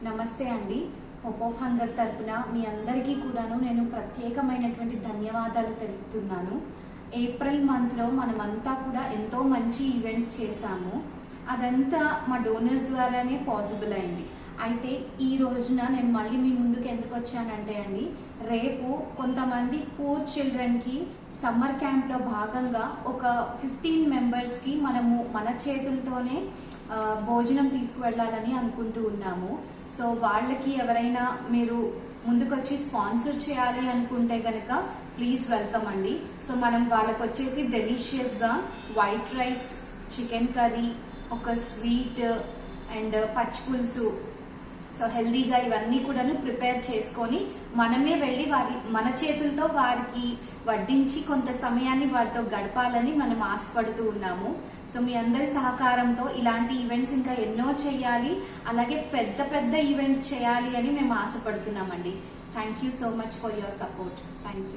నమస్తే అండి. Hope of hunger తరపున మీ అందరికీ కూడాను నేను ప్రత్యేకమైనటువంటి ధన్యవాదాలు తెలుపుతున్నాను. ఏప్రిల్ మంత్లో మనమంతా కూడా ఎంతో మంచి ఈవెంట్స్ చేశాము. అదంతా మా డోనర్స్ ద్వారానే పాసిబుల్ అయింది. అయితే ఈ రోజున నేను మళ్ళీ మీ ముందుకు ఎందుకు వచ్చానంటే అండి, రేపు కొంతమంది పూర్ చిల్డ్రన్కి సమ్మర్ క్యాంప్లో భాగంగా ఒక 15 మెంబర్స్కి మనము మన చేతులతోనే భోజనం తీసుకువెళ్ళాలని అనుకుంటూ ఉన్నాము. సో వాళ్ళకి ఎవరైనా మీరు ముందుకొచ్చి స్పాన్సర్ చేయాలి అనుకుంటే కనుక ప్లీజ్ వెల్కమ్ అండి. సో మనం వాళ్ళకి వచ్చేసి డెలిషియస్గా వైట్ రైస్, చికెన్ కర్రీ, ఒక స్వీట్ అండ్ పచ్చి పులుసు, సో హెల్దీగా ఇవన్నీ కూడాను ప్రిపేర్ చేసుకొని మనమే వెళ్ళి మన చేతులతో వారికి వడ్డించి కొంత సమయాన్ని వారితో గడపాలని మనం ఆశపడుతూ ఉన్నాము. సో మీ అందరి సహకారంతో ఇలాంటి ఈవెంట్స్ ఇంకా ఎన్నో చేయాలి, అలాగే పెద్ద పెద్ద ఈవెంట్స్ చేయాలి అని మేము ఆశపడుతున్నామండి. Thank you so much for your support. Thank you.